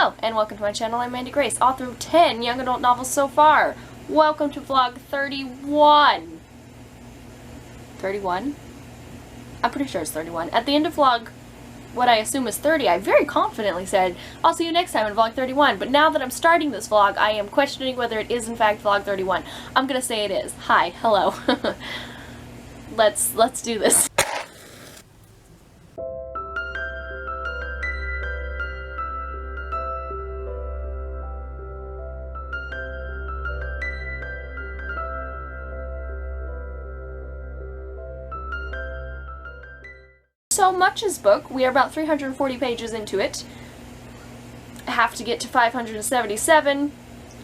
Hello, and welcome to my channel. I'm Mandi, author of 10 young adult novels so far. Welcome to vlog 31. 31? I'm pretty sure it's 31. At the end of vlog, what I assume is 30, I very confidently said, I'll see you next time in vlog 31. But now that I'm starting this vlog, I am questioning whether it is in fact vlog 31. I'm gonna say it is. Hi, hello. Let's do this. So Much's book, we are about 340 pages into it. Have to get to 577,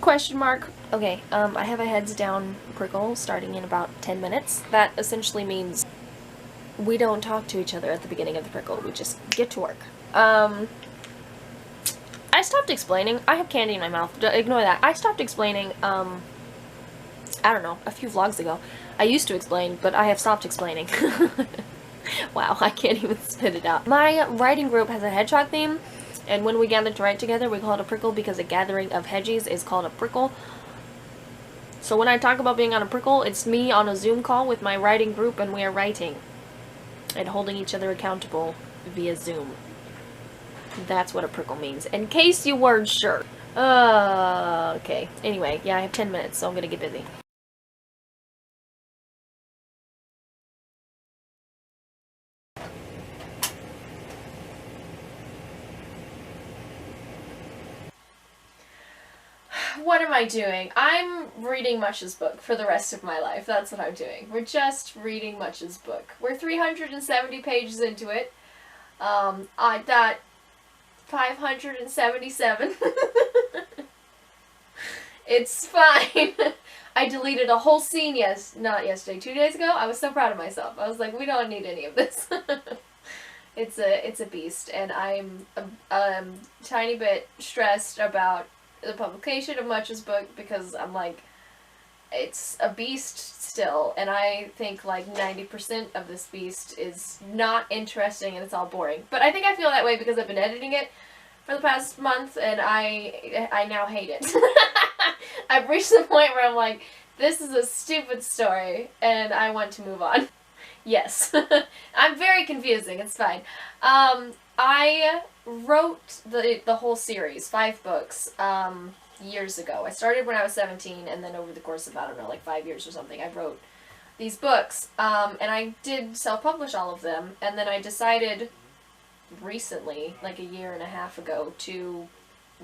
question mark. Okay, I have a heads down prickle starting in about 10 minutes. That essentially means we don't talk to each other at the beginning of the prickle, we just get to work. I stopped explaining. I have candy in my mouth, ignore that. I stopped explaining, I don't know, a few vlogs ago. I used to explain, but I have stopped explaining. Wow, I can't even spit it out. My writing group has a hedgehog theme, and when we gather to write together, we call it a prickle because a gathering of hedgies is called a prickle. So when I talk about being on a prickle, it's me on a Zoom call with my writing group, and we are writing and holding each other accountable via Zoom. That's what a prickle means, in case you weren't sure. Okay. Anyway, yeah, I have 10 minutes, so I'm gonna get busy. What am I doing? I'm reading Much's book for the rest of my life. That's what I'm doing. We're just reading Much's book. We're 370 pages into it. I got 577. It's fine. I deleted a whole scene not yesterday, 2 days ago. I was so proud of myself. I was like, we don't need any of this. It's a beast, and I'm a tiny bit stressed about the publication of Much's book because I'm like, it's a beast still, and I think like 90% of this beast is not interesting and it's all boring. But I think I feel that way because I've been editing it for the past month, and I now hate it. I've reached the point where I'm like, this is a stupid story, and I want to move on. Yes. I'm very confusing, it's fine. I wrote the whole series, 5 books, years ago. I started when I was 17, and then over the course of, I don't know, like 5 years or something, I wrote these books, and I did self-publish all of them, and then I decided recently, like a year and a half ago, to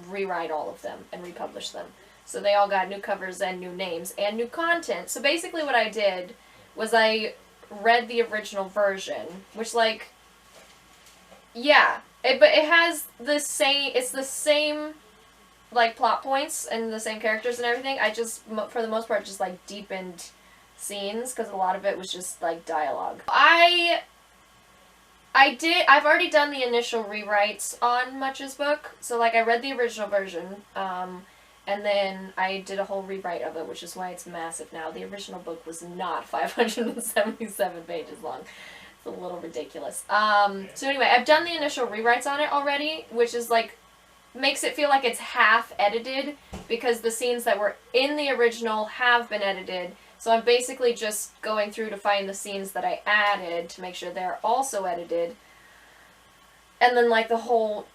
rewrite all of them and republish them. So they all got new covers and new names and new content. So basically what I did was I read the original version, which, like, yeah, but it has the same, it's the same, like, plot points and the same characters and everything. I just, for the most part, just, like, deepened scenes, because a lot of it was just, like, dialogue. I've already done the initial rewrites on Much's book, so, like, I read the original version, and then I did a whole rewrite of it, which is why it's massive now. The original book was not 577 pages long. It's a little ridiculous. So anyway, I've done the initial rewrites on it already, which is like, makes it feel like it's half edited, because the scenes that were in the original have been edited. So I'm basically just going through to find the scenes that I added to make sure they're also edited. And then, like, the whole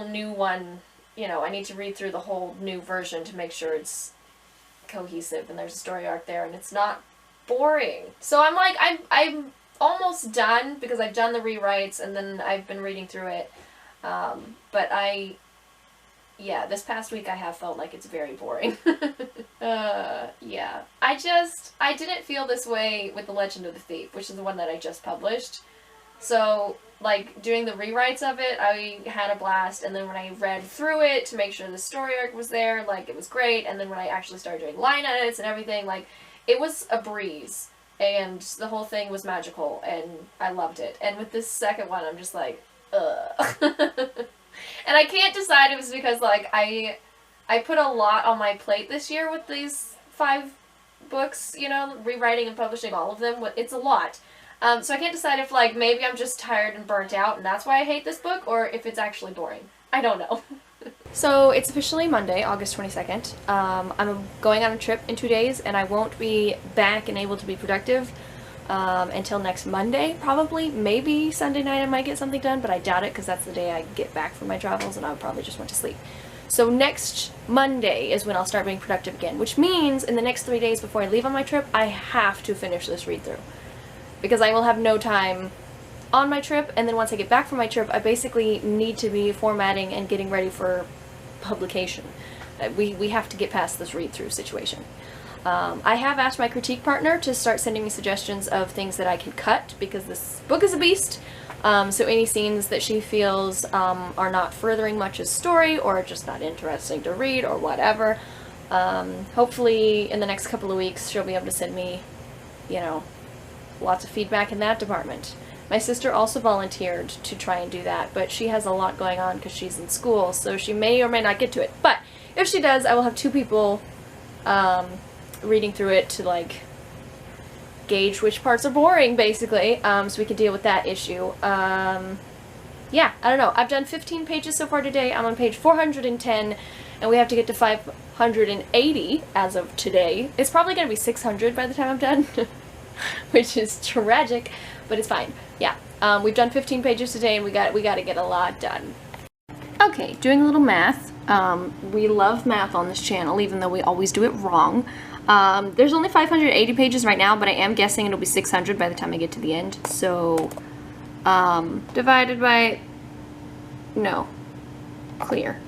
new one, you know, I need to read through the whole new version to make sure it's cohesive and there's a story arc there and it's not boring. So I'm like, I'm almost done because I've done the rewrites and then I've been reading through it. But yeah, this past week I have felt like it's very boring. Yeah. I didn't feel this way with The Legend of the Thief, which is the one that I just published. So, like, doing the rewrites of it, I had a blast, and then when I read through it to make sure the story arc was there, like, it was great, and then when I actually started doing line edits and everything, like, it was a breeze, and the whole thing was magical, and I loved it. And with this second one, I'm just like, ugh. And I can't decide if it's because, like, I put a lot on my plate this year with these 5 books, you know, rewriting and publishing all of them. It's a lot. So I can't decide if, like, maybe I'm just tired and burnt out and that's why I hate this book, or if it's actually boring. I don't know. So it's officially Monday, August 22nd. I'm going on a trip in 2 days, and I won't be back and able to be productive until next Monday, probably. Maybe Sunday night I might get something done, but I doubt it because that's the day I get back from my travels, and I would probably just want to sleep. So next Monday is when I'll start being productive again, which means in the next 3 days before I leave on my trip, I have to finish this read-through. Because I will have no time on my trip, and then once I get back from my trip, I basically need to be formatting and getting ready for publication. We have to get past this read-through situation. I have asked my critique partner to start sending me suggestions of things that I can cut, because this book is a beast. So any scenes that she feels are not furthering much as story, or just not interesting to read, or whatever, hopefully in the next couple of weeks she'll be able to send me, you know, lots of feedback in that department. My sister also volunteered to try and do that, but she has a lot going on because she's in school, so she may or may not get to it. But if she does, I will have 2 people reading through it to, like, gauge which parts are boring, basically, so we can deal with that issue. Yeah, I don't know. I've done 15 pages so far today. I'm on page 410, and we have to get to 580 as of today. It's probably going to be 600 by the time I'm done, which is tragic, but it's fine. Yeah, we've done 15 pages today, and we got to get a lot done. Okay, doing a little math. We love math on this channel, even though we always do it wrong. There's only 580 pages right now, but I am guessing it'll be 600 by the time I get to the end. So, divided by, no, clear.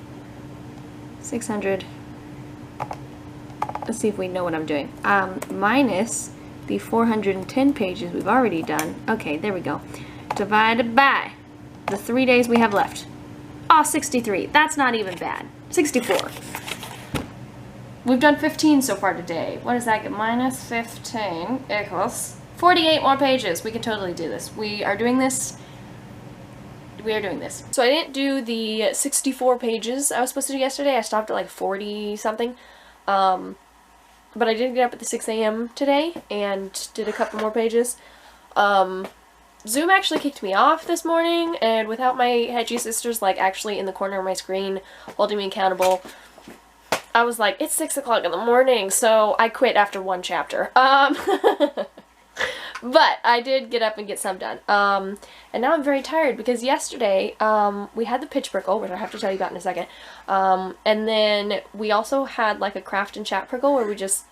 600. Let's see if we know what I'm doing. Minus the 410 pages we've already done. Okay, there we go. Divided by the 3 days we have left. Oh, 63. That's not even bad. 64. We've done 15 so far today. What does that get? Minus 15 equals 48 more pages. We can totally do this. We are doing this. We are doing this. So I didn't do the 64 pages I was supposed to do yesterday. I stopped at like 40 something. But I did get up at the 6 a.m. today and did a couple more pages. Zoom actually kicked me off this morning, and without my hedgy sisters like actually in the corner of my screen holding me accountable, I was like, it's 6 o'clock in the morning, so I quit after 1 chapter. But I did get up and get some done. And now I'm very tired because yesterday we had the pitch prickle, which I have to tell you about in a second. And then we also had like a craft and chat prickle where we just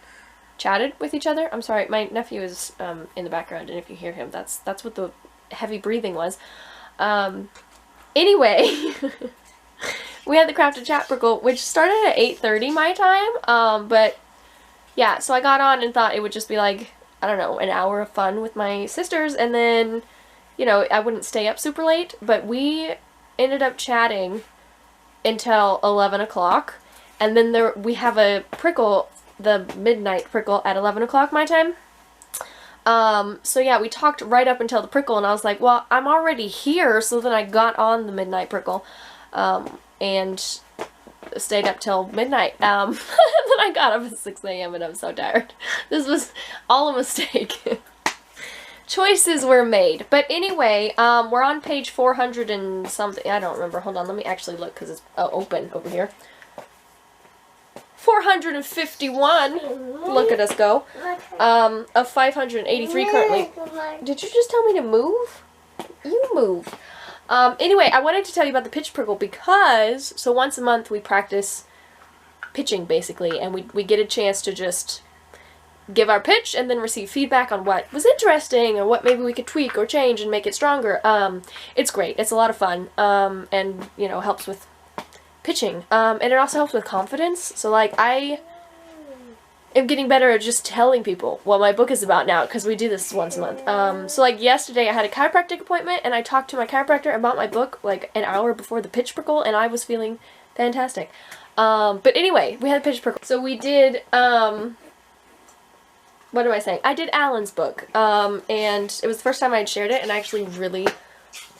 chatted with each other. I'm sorry, my nephew is in the background, and if you hear him, that's what the heavy breathing was. Anyway, we had the craft and chat prickle, which started at 8:30 my time. But yeah, so I got on and thought it would just be like, I don't know, an hour of fun with my sisters, and then, you know, I wouldn't stay up super late, but we ended up chatting until 11 o'clock, and then we have a prickle, the midnight prickle, at 11 o'clock my time. So yeah, we talked right up until the prickle, and I was like, well, I'm already here, so then I got on the midnight prickle, and stayed up till midnight. Then I got up at 6 a.m. and I'm so tired. This was all a mistake. Choices were made. But anyway, we're on page 400 and something. I don't remember. Hold on, let me actually look because it's open over here. 451. Look at us go. Of 583 currently. Did you just tell me to move? You move. Anyway, I wanted to tell you about the pitch prickle because, so once a month we practice pitching, basically, and we get a chance to just give our pitch and then receive feedback on what was interesting or what maybe we could tweak or change and make it stronger. It's great. It's a lot of fun, and, you know, helps with pitching. And it also helps with confidence. So, like, I am getting better at just telling people what my book is about now, because we do this once a month. So like yesterday I had a chiropractic appointment, and I talked to my chiropractor about my book like an hour before the pitch prickle, and I was feeling fantastic. But anyway, we had a pitch prickle. So we did, what am I saying? I did Alan's book, and it was the first time I had shared it, and I actually really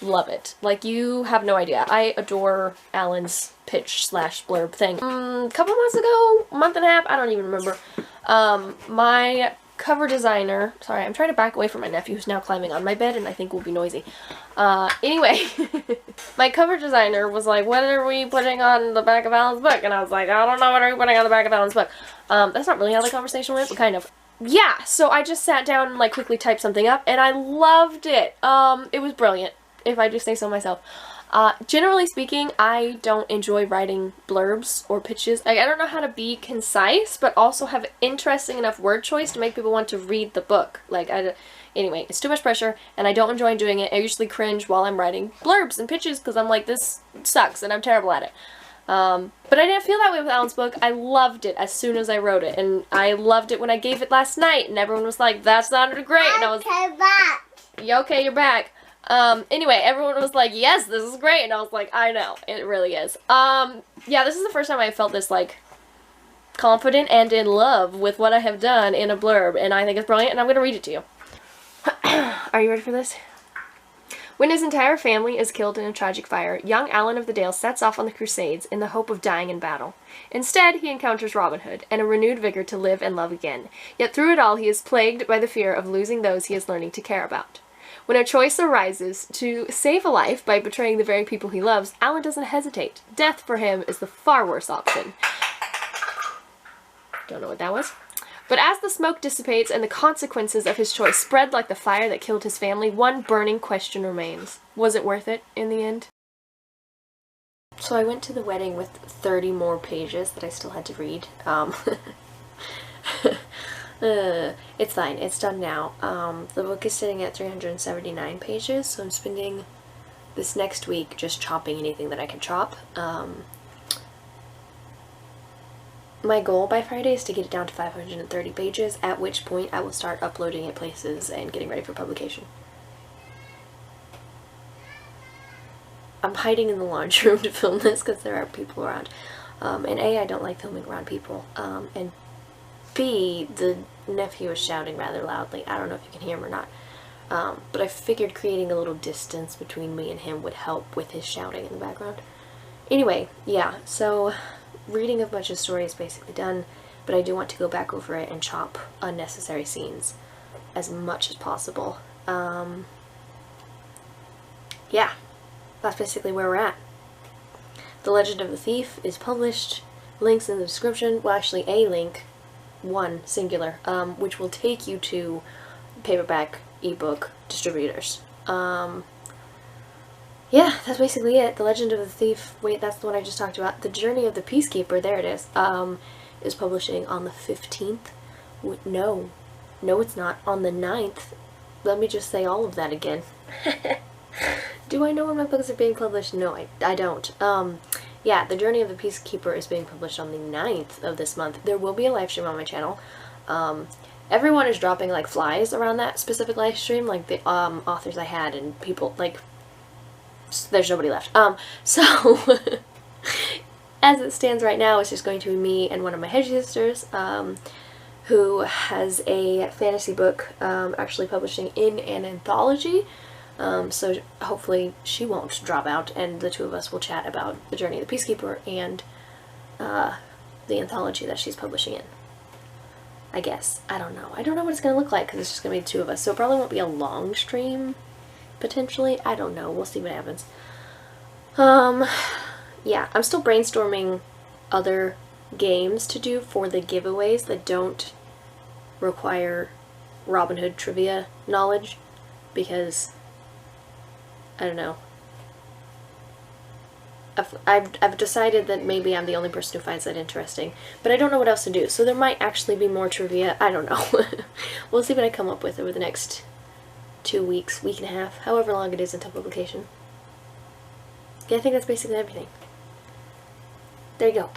love it. Like, you have no idea. I adore Alan's pitch slash blurb thing. A couple months ago, month and a half, I don't even remember. My cover designer, sorry, I'm trying to back away from my nephew who's now climbing on my bed and I think will be noisy. Anyway, my cover designer was like, what are we putting on the back of Alan's book? And I was like, I don't know, what are we putting on the back of Alan's book? That's not really how the conversation went, but kind of. Yeah, so I just sat down and like quickly typed something up and I loved it. It was brilliant, if I do say so myself. Generally speaking, I don't enjoy writing blurbs or pitches. Like, I don't know how to be concise, but also have interesting enough word choice to make people want to read the book. Like, anyway, it's too much pressure, and I don't enjoy doing it. I usually cringe while I'm writing blurbs and pitches, because I'm like, this sucks, and I'm terrible at it. But I didn't feel that way with Alan's book. I loved it as soon as I wrote it, and I loved it when I gave it last night, and everyone was like, that sounded great, and I was... Okay, back. Yeah, okay, you're back. Anyway, everyone was like, yes, this is great, and I was like, I know, it really is. Yeah, this is the first time I felt this, like, confident and in love with what I have done in a blurb, and I think it's brilliant, and I'm gonna read it to you. Are you ready for this? When his entire family is killed in a tragic fire, young Alan of the Dale sets off on the Crusades in the hope of dying in battle. Instead, he encounters Robin Hood, and a renewed vigor to live and love again. Yet through it all, he is plagued by the fear of losing those he is learning to care about. When a choice arises to save a life by betraying the very people he loves, Alan doesn't hesitate. Death for him is the far worse option. Don't know what that was. But as the smoke dissipates and the consequences of his choice spread like the fire that killed his family, one burning question remains. Was it worth it in the end? So I went to the wedding with 30 more pages that I still had to read. It's fine. It's done now. The book is sitting at 379 pages, so I'm spending this next week just chopping anything that I can chop. My goal by Friday is to get it down to 530 pages, at which point I will start uploading it places and getting ready for publication. I'm hiding in the laundry room to film this because there are people around. And A, I don't like filming around people. And B, the nephew is shouting rather loudly. I don't know if you can hear him or not. But I figured creating a little distance between me and him would help with his shouting in the background. Anyway, yeah, so reading a bunch of stories is basically done, but I do want to go back over it and chop unnecessary scenes as much as possible. Yeah, that's basically where we're at. The Legend of the Thief is published. Links in the description. Well, actually a link, one singular, which will take you to paperback ebook distributors. Yeah, that's basically it. The Legend of the Thief, wait, that's the one I just talked about. The Journey of the Peacekeeper, there it is publishing on the 15th. No, it's not. On the 9th. Let me just say all of that again. Do I know when my books are being published? No, I don't. Yeah, The Journey of the Peacekeeper is being published on the 9th of this month. There will be a live stream on my channel. Everyone is dropping like flies around that specific live stream, like the authors I had and people, like, there's nobody left. So, as it stands right now, it's just going to be me and one of my hedge sisters, who has a fantasy book, actually publishing in an anthology. So hopefully she won't drop out, and the two of us will chat about The Journey of the Peacekeeper and, the anthology that she's publishing in. I guess. I don't know. I don't know what it's going to look like, because it's just going to be the two of us, so it probably won't be a long stream. Potentially. I don't know. We'll see what happens. Yeah, I'm still brainstorming other games to do for the giveaways that don't require Robin Hood trivia knowledge, because I don't know. I've decided that maybe I'm the only person who finds that interesting, but I don't know what else to do, so there might actually be more trivia. I don't know. We'll see what I come up with over the next 2 weeks, week and a half, however long it is until publication. Yeah, I think that's basically everything. There you go.